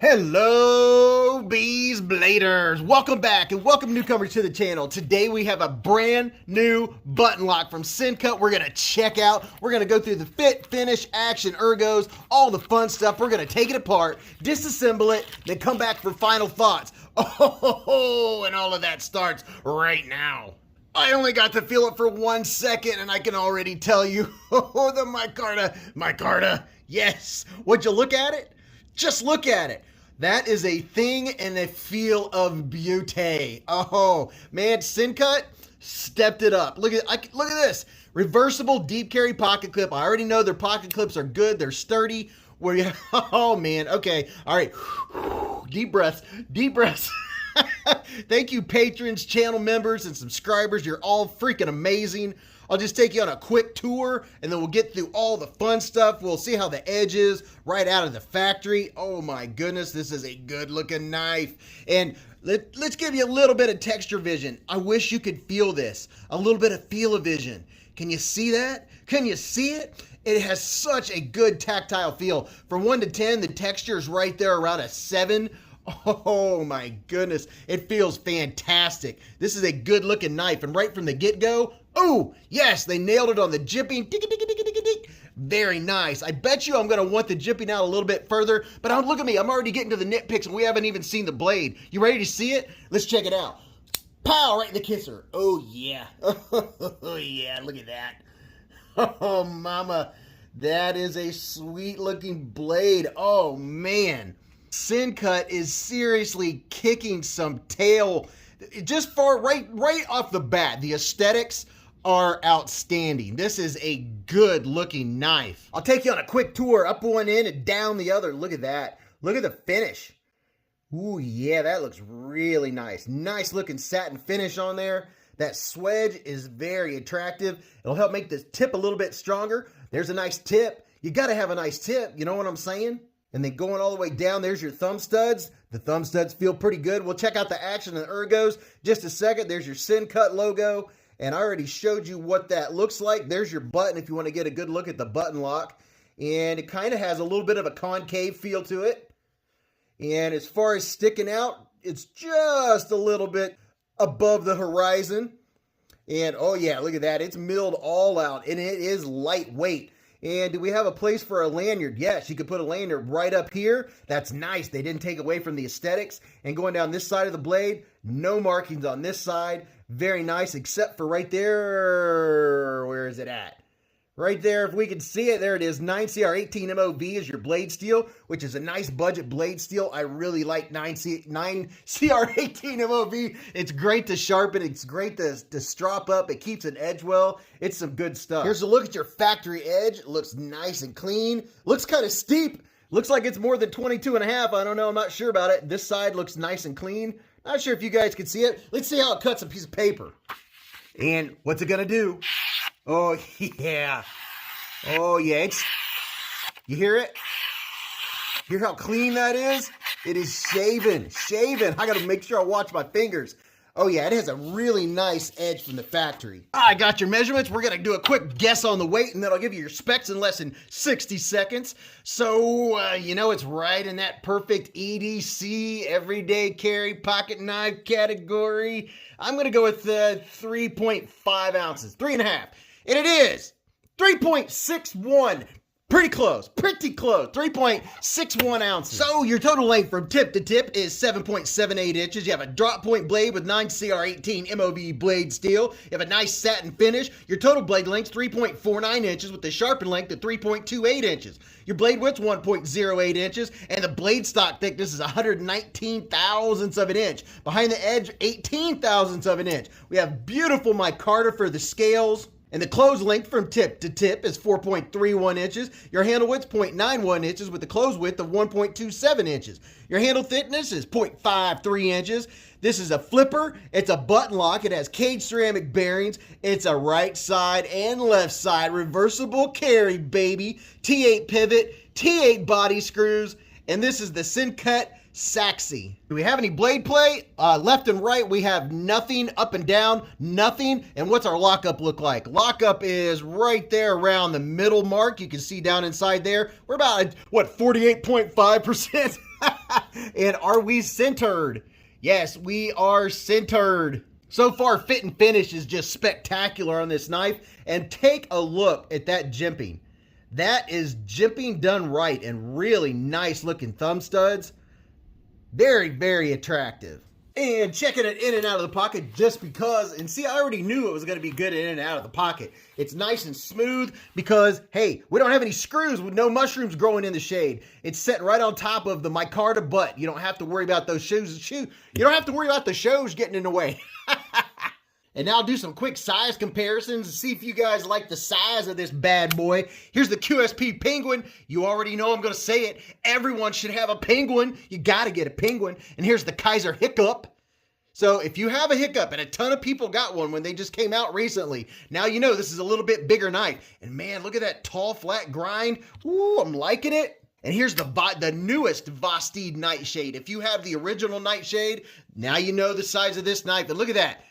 Hello, Beez Bladers. Welcome back and welcome newcomers to the channel. Today we have a brand new button lock from Sencut we're going to check out. We're going to go through the fit, finish, action, ergos, all the fun stuff. We're going to take it apart, disassemble it, then come back for final thoughts. Oh, and all of that starts right now. I only got to feel it for 1 second and I can already tell you, oh, the micarta, yes. Would you look at it? Just look at it. That is a thing and a feel of beauty. Oh, man, Sencut stepped it up. Look at this. Reversible deep carry pocket clip. I already know their pocket clips are good. They're sturdy. Oh, man. Okay. All right. Deep breaths. Deep breaths. Thank you, patrons, channel members, and subscribers. You're all freaking amazing. I'll just take you on a quick tour, and then we'll get through all the fun stuff. We'll see how the edge is right out of the factory. Oh, my goodness. This is a good-looking knife. And let's give you a little bit of texture vision. I wish you could feel this. A little bit of feel-o-vision. Can you see that? Can you see it? It has such a good tactile feel. From 1 to 10, the texture is right there around a 7. Oh my goodness, it feels fantastic. This is a good looking knife, and right from the get-go, oh yes, they nailed it on the jipping. Very nice. I bet you I'm gonna want the jipping out a little bit further, but look at me, I'm already getting to the nitpicks and we haven't even seen the blade. You ready to see it? Let's check it out. Pow, right in the kisser. Oh yeah. Oh yeah, look at that. Oh mama, that is a sweet looking blade. Oh man. Sencut is seriously kicking some tail. Just right off the bat, the aesthetics are outstanding. This is a good looking knife. I'll take you on a quick tour, up one end and down the other. Look at that. Look at the finish. Ooh, yeah, that looks really nice. Nice looking satin finish on there. That swedge is very attractive. It'll help make the tip a little bit stronger. There's a nice tip. You gotta have a nice tip, you know what I'm saying? And then going all the way down, there's your thumb studs. The thumb studs feel pretty good. We'll check out the action and ergos just a second. There's your Sencut logo. And I already showed you what that looks like. There's your button if you want to get a good look at the button lock. And it kind of has a little bit of a concave feel to it. And as far as sticking out, it's just a little bit above the horizon. And oh yeah, look at that. It's milled all out and it is lightweight. And do we have a place for a lanyard? Yes, you could put a lanyard right up here. That's nice. They didn't take away from the aesthetics. And going down this side of the blade, no markings on this side. Very nice, except for right there. Where is it at? Right there, if we can see it, there it is. 9CR18 MOV is your blade steel, which is a nice budget blade steel. I really like 9CR18 MOV. It's great to sharpen. It's great to strop up. It keeps an edge well. It's some good stuff. Here's a look at your factory edge. It looks nice and clean. Looks kind of steep. Looks like it's more than 22 and a half. I don't know. I'm not sure about it. This side looks nice and clean. Not sure if you guys can see it. Let's see how it cuts a piece of paper. And what's it going to do? Oh, yeah. Oh, yeah. You hear it? Hear how clean that is? It is shaven. Shaven. I got to make sure I watch my fingers. Oh, yeah. It has a really nice edge from the factory. I got your measurements. We're going to do a quick guess on the weight, and then I'll give you your specs in less than 60 seconds. So, you know, it's right in that perfect EDC, everyday carry, pocket knife category. I'm going to go with 3.5 ounces. 3.5. And it is 3.61. Pretty close. 3.61 ounces. So your total length from tip to tip is 7.78 inches. You have a drop point blade with 9CR18 MOV blade steel. You have a nice satin finish. Your total blade length is 3.49 inches with the sharpened length of 3.28 inches. Your blade width is 1.08 inches, and the blade stock thickness is 119 thousandths of an inch. Behind the edge, 18 thousandths of an inch. We have beautiful micarta for the scales. And the close length from tip to tip is 4.31 inches. Your handle width is 0.91 inches with the close width of 1.27 inches. Your handle thickness is 0.53 inches. This is a flipper. It's a button lock. It has cage ceramic bearings. It's a right side and left side reversible carry, baby. T8 pivot, T8 body screws, and this is the Sencut Sachse. Do we have any blade play? Left and right, we have nothing. Up and down, nothing. And what's our lockup look like? Lockup is right there around the middle mark. You can see down inside there. We're about, what, 48.5%? And are we centered? Yes, we are centered. So far, fit and finish is just spectacular on this knife. And take a look at that jimping. That is jimping done right, and really nice looking thumb studs. Very, very attractive. And checking it in and out of the pocket just because, and see, I already knew it was going to be good in and out of the pocket. It's nice and smooth because, hey, we don't have any screws with no mushrooms growing in the shade. It's sitting right on top of the micarta butt. You don't have to worry about those shoes. You don't have to worry about the shows getting in the way. And now I'll do some quick size comparisons and see if you guys like the size of this bad boy. Here's the QSP Penguin. You already know I'm going to say it. Everyone should have a Penguin. You got to get a Penguin. And here's the KIZER Hiccup. So if you have a Hiccup, and a ton of people got one when they just came out recently, now you know this is a little bit bigger knife. And man, look at that tall, flat grind. Ooh, I'm liking it. And here's the newest Vosteed Nightshade. If you have the original Nightshade, now you know the size of this knife. And look at that.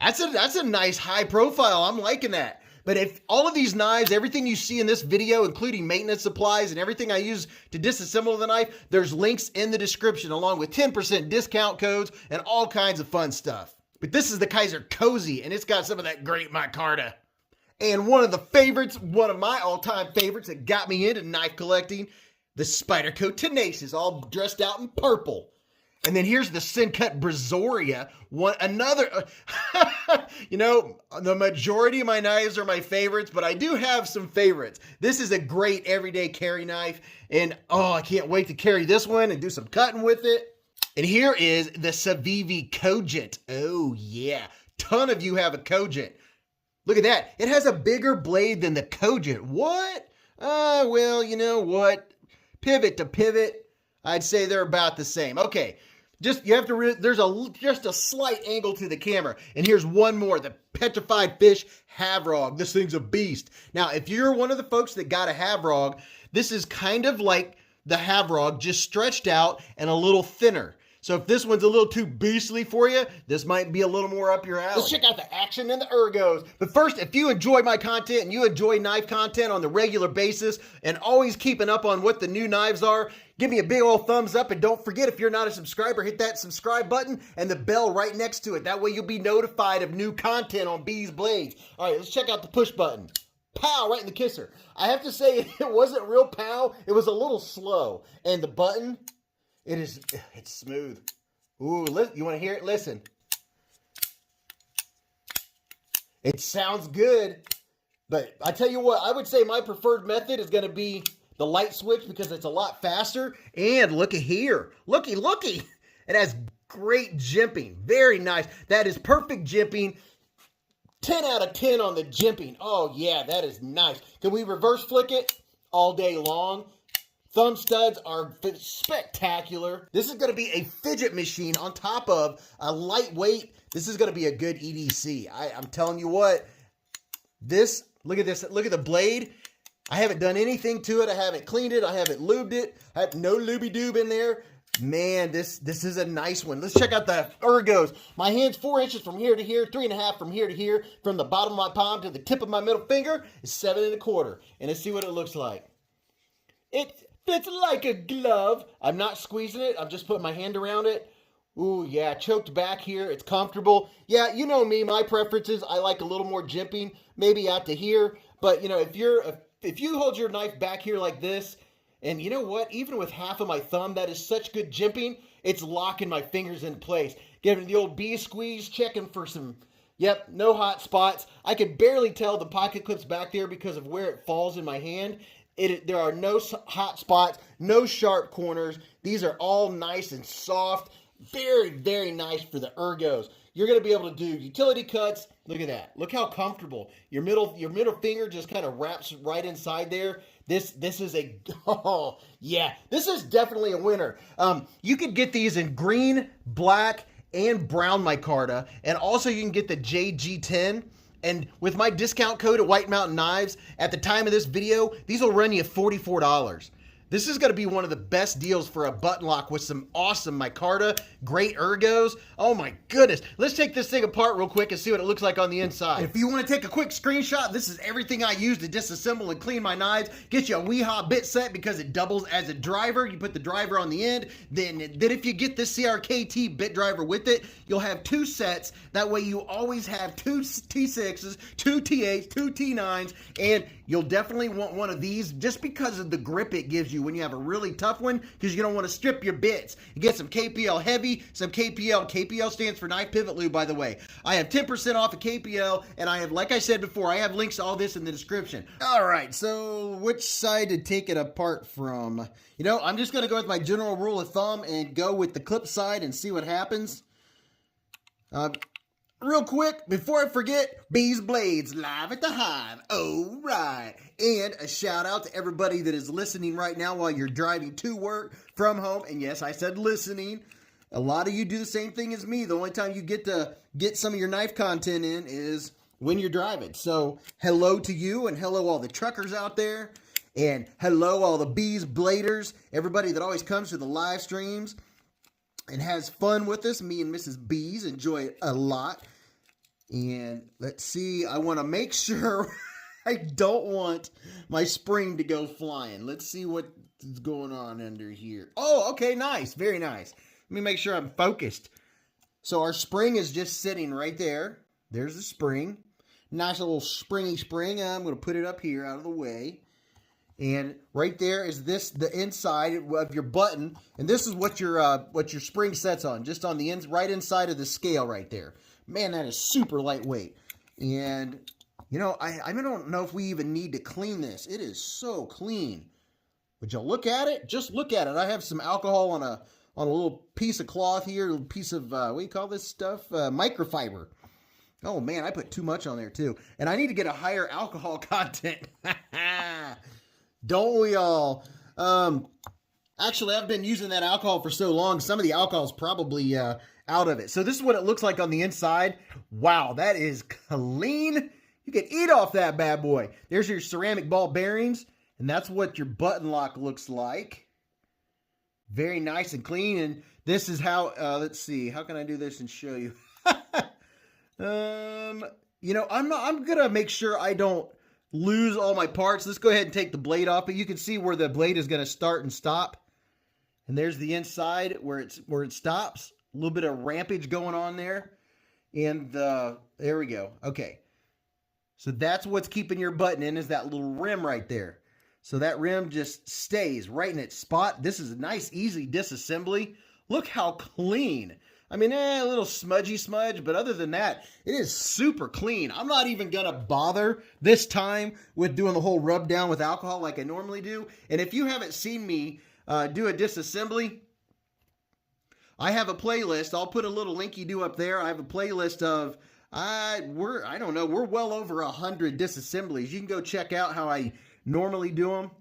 That's a nice high profile. I'm liking that. But if all of these knives, everything you see in this video, including maintenance supplies and everything I use to disassemble the knife, there's links in the description along with 10% discount codes and all kinds of fun stuff. But this is the KIZER Cozy, and it's got some of that great micarta. And one of the favorites, one of my all-time favorites that got me into knife collecting, the Spyderco Tenacious, all dressed out in purple. And then here's the Sencut Brazoria, another, you know, the majority of my knives are my favorites, but I do have some favorites. This is a great everyday carry knife, and oh, I can't wait to carry this one and do some cutting with it. And here is the Civivi Cogent. Oh yeah, ton of you have a Cogent. Look at that, it has a bigger blade than the Cogent. What? Well, you know what? Pivot to pivot, I'd say they're about the same. Okay. Just, you have to, there's just a slight angle to the camera. And here's one more, the Petrified Fish Havrog. This thing's a beast. Now, if you're one of the folks that got a Havrog, this is kind of like the Havrog, just stretched out and a little thinner. So if this one's a little too beastly for you, this might be a little more up your alley. Let's check out the action and the ergos. But first, if you enjoy my content and you enjoy knife content on the regular basis and always keeping up on what the new knives are, give me a big old thumbs up, and don't forget, if you're not a subscriber, hit that subscribe button and the bell right next to it. That way you'll be notified of new content on Beez Blades. All right, let's check out the push button. Pow, right in the kisser. I have to say, it wasn't real pow. It was a little slow. And the button, it's smooth. Ooh, you want to hear it? Listen. It sounds good, but I tell you what, I would say my preferred method is going to be the light switch because it's a lot faster. And looky here. Looky. It has great jimping. Very nice. That is perfect jimping. 10 out of 10 on the jimping. Oh, yeah, that is nice. Can we reverse flick it all day long? Thumb studs are spectacular. This is going to be a fidget machine on top of a lightweight. This is going to be a good EDC. I'm telling you what. Look at this. Look at the blade. I haven't done anything to it. I haven't cleaned it. I haven't lubed it. I have no looby-doob in there. Man, this is a nice one. Let's check out the ergos. My hand's 4 inches from here to here, 3.5 from here to here. From the bottom of my palm to the tip of my middle finger is 7.25. And let's see what it looks like. It fits like a glove. I'm not squeezing it. I'm just putting my hand around it. Ooh, yeah, choked back here. It's comfortable. Yeah, you know me. My preferences, I like a little more jimping, maybe out to here. But, you know, if you hold your knife back here like this, and you know what? Even with half of my thumb, that is such good jimping, it's locking my fingers in place. Giving the old bee squeeze, checking for some, yep, no hot spots. I can barely tell the pocket clips back there because of where it falls in my hand. There are no hot spots, no sharp corners. These are all nice and soft. Very, very nice for the ergos. You're going to be able to do utility cuts. Look at that. Look how comfortable. Your middle finger just kind of wraps right inside there. This is a, oh, yeah. This is definitely a winner. You could get these in green, black, and brown micarta. And also you can get the JG10. And with my discount code at White Mountain Knives, at the time of this video, these will run you $44. This is going to be one of the best deals for a button lock with some awesome micarta, great ergos. Oh my goodness. Let's take this thing apart real quick and see what it looks like on the inside. If you want to take a quick screenshot, this is everything I use to disassemble and clean my knives. Get you a Weehaw bit set because it doubles as a driver. You put the driver on the end. Then if you get this CRKT bit driver with it, you'll have 2 sets. That way you always have 2 T6s, 2 T8s, 2 T9s, and you'll definitely want one of these just because of the grip it gives you when you have a really tough one, because you don't want to strip your bits. You get some KPL heavy, some KPL. KPL stands for knife pivot lube, by the way. I have 10% off of KPL, and I have, like I said before, I have links to all this in the description. All right, so which side to take it apart from? You know, I'm just going to go with my general rule of thumb and go with the clip side and see what happens. Real quick, before I forget, Beez Blades live at the Hive. Oh, right. And a shout out to everybody that is listening right now while you're driving to work, from home. And yes, I said listening. A lot of you do the same thing as me. The only time you get to get some of your knife content in is when you're driving. So hello to you, and hello all the truckers out there. And hello all the Beez Bladers, everybody that always comes to the live streams and has fun with us. Me and Mrs. Beez enjoy it a lot. And let's see, I want to make sure I don't want my spring to go flying. Let's see what is going on under here. Oh, okay, nice, very nice. Let me make sure I'm focused. So our spring is just sitting right there. There's the spring. Nice little springy spring. I'm going to put it up here out of the way. And right there is this, the inside of your button, and this is what your spring sets on, just on the right inside of the scale right there. Man, that is super lightweight. And you know, I don't know if we even need to clean this. It is so clean. Would you look at it? Just look at it. I have some alcohol on a little piece of cloth here, a little piece of what do you call this stuff? Microfiber. Oh man, I put too much on there too, and I need to get a higher alcohol content. Don't we all? Actually, I've been using that alcohol for so long, some of the alcohol is probably out of it. So this is what it looks like on the inside. Wow, that is clean. You can eat off that bad boy. There's your ceramic ball bearings, and that's what your button lock looks like. Very nice and clean, and this is how, let's see, how can I do this and show you? You know, I'm going to make sure I don't lose all my parts. Let's go ahead and take the blade off, but you can see where the blade is going to start and stop. And there's the inside where it stops. A little bit of rampage going on there. And there we go. Okay. So that's what's keeping your button in, is that little rim right there. So that rim just stays right in its spot. This is a nice, easy disassembly. Look how clean. I mean, a little smudgy smudge, but other than that, it is super clean. I'm not even going to bother this time with doing the whole rub down with alcohol like I normally do. And if you haven't seen me do a disassembly, I have a playlist. I'll put a little linky-do up there. I have a playlist of, I don't know, we're well over 100 disassemblies. You can go check out how I normally do them.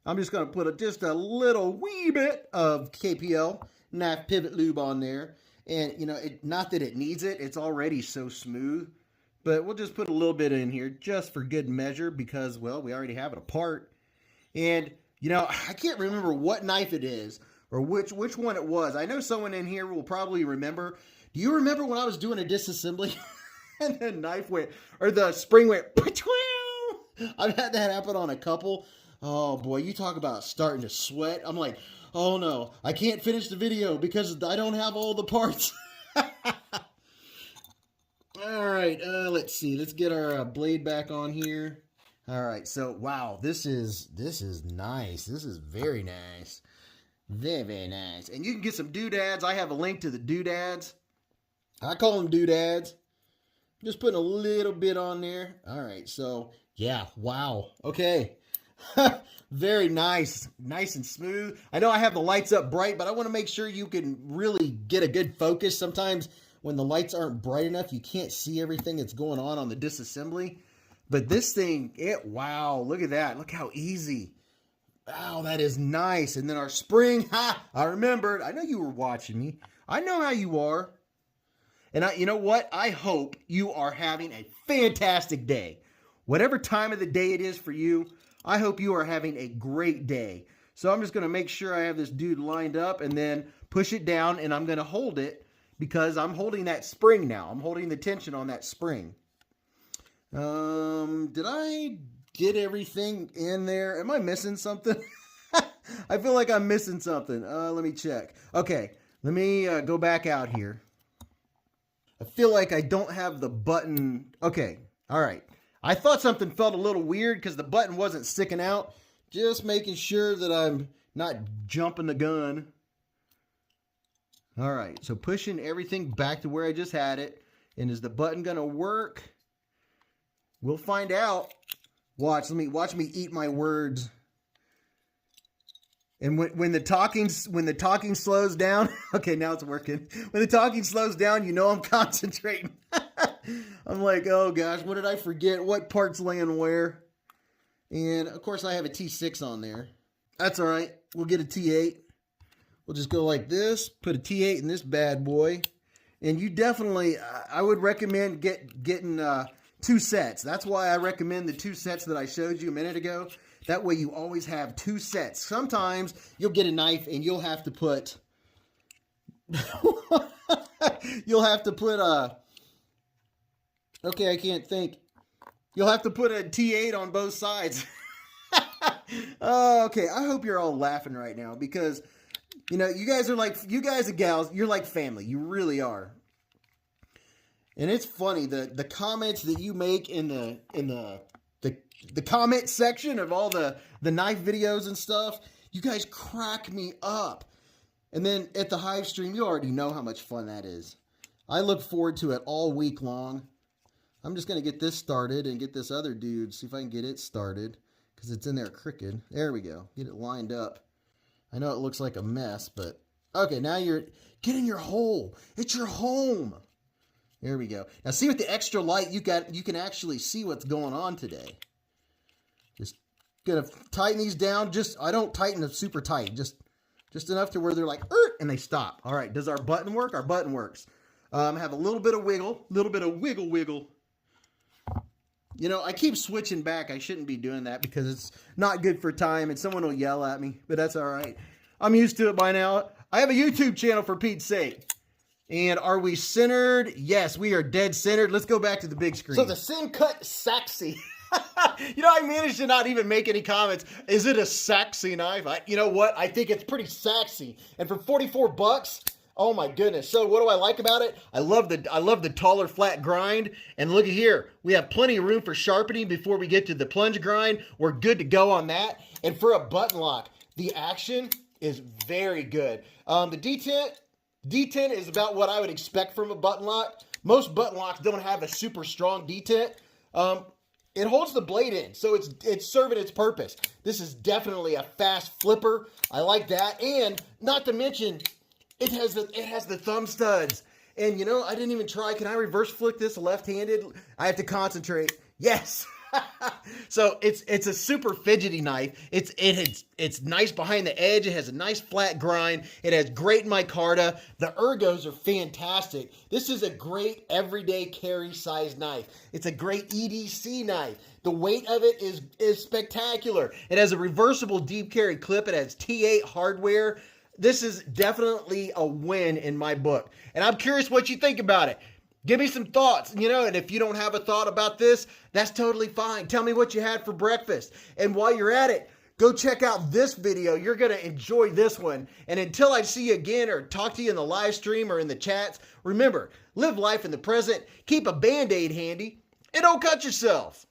I'm just going to put just a little wee bit of KPL knife pivot lube on there. And, you know, not that it needs it. It's already so smooth. But we'll just put a little bit in here just for good measure because, well, we already have it apart. And, you know, I can't remember what knife it is or which one it was. I know someone in here will probably remember. Do you remember when I was doing a disassembly and the knife went, or the spring went, I've had that happen on a couple. Oh, boy, you talk about starting to sweat. I'm like, oh no, I can't finish the video because I don't have all the parts. All right, let's see. Let's get our blade back on here. All right, so wow, this is nice. This is very nice. Very, very nice. And you can get some doodads. I have a link to the doodads. I call them doodads. Just putting a little bit on there. All right, so yeah, wow. Okay. Very nice. Nice and smooth. I know I have the lights up bright, but I want to make sure you can really get a good focus. Sometimes when the lights aren't bright enough, you can't see everything that's going on the disassembly. But this thing, wow, look at that. Look how easy. Wow, that is nice. And then our spring, I remembered. I know you were watching me. I know how you are. And you know what? I hope you are having a fantastic day. Whatever time of the day it is for you, I hope you are having a great day. So I'm just going to make sure I have this dude lined up and then push it down, and I'm going to hold it because I'm holding that spring now. I'm holding the tension on that spring. Did I get everything in there? Am I missing something? I feel like I'm missing something. Let me check. Okay, let me go back out here. I feel like I don't have the button. Okay, all right. I thought something felt a little weird because the button wasn't sticking out. Just making sure that I'm not jumping the gun. All right, so pushing everything back to where I just had it. And is the button gonna work? We'll find out. Watch me eat my words. And when the talking slows down, okay, now it's working. When the talking slows down, you know I'm concentrating. I'm like, oh gosh, what did I forget? What part's laying where? And of course I have a T6 on there. That's all right. We'll get a T8. We'll just go like this, put a T8 in this bad boy. And you definitely, I would recommend getting 2 sets. That's why I recommend the 2 sets that I showed you a minute ago. That way you always have 2 sets. Sometimes you'll get a knife and you'll have to put, okay, I can't think. You'll have to put a T8 on both sides. Oh, okay, I hope you're all laughing right now because, you know, you guys and gals, you're like family. You really are. And it's funny, the comments that you make in the comment section of all the knife videos and stuff, you guys crack me up. And then at the Hive stream, you already know how much fun that is. I look forward to it all week long. I'm just going to get this started and get this other dude, see if I can get it started, because it's in there crooked. There we go. Get it lined up. I know it looks like a mess, but okay, now get in your hole. It's your home. There we go. Now see with the extra light you can actually see what's going on today. Just gonna tighten these down. I don't tighten them super tight. Just enough to where they're like, and they stop. All right, does our button work? Our button works. Have a little bit of wiggle, wiggle. You know, I keep switching back. I shouldn't be doing that because it's not good for time and someone will yell at me, but that's all right. I'm used to it by now. I have a YouTube channel for Pete's sake. And are we centered? Yes, we are dead centered. Let's go back to the big screen. So the Sencut Sachse. You know, I managed to not even make any comments. Is it a Sachse knife? You know what? I think it's pretty Sachse. And for 44 bucks, oh my goodness. So what do I like about it? I love the taller flat grind. And look at here. We have plenty of room for sharpening before we get to the plunge grind. We're good to go on that. And for a button lock, the action is very good. The detent is about what I would expect from a button lock. Most button locks don't have a super strong detent. It holds the blade in, so it's serving its purpose. This is definitely a fast flipper. I like that, and not to mention, it has the thumb studs. And you know, I didn't even try. Can I reverse flick this left-handed? I have to concentrate. Yes. So it's a super fidgety knife. It's nice behind the edge. It has a nice flat grind. It has great micarta. The ergos are fantastic. This is a great everyday carry size knife. It's a great EDC knife. The weight of it is spectacular. It has a reversible deep carry clip. It has T8 hardware. This is definitely a win in my book. And I'm curious what you think about it. Give me some thoughts, you know, and if you don't have a thought about this, that's totally fine. Tell me what you had for breakfast. And while you're at it, go check out this video. You're going to enjoy this one. And until I see you again or talk to you in the live stream or in the chats, remember, live life in the present, keep a Band-Aid handy, and don't cut yourself.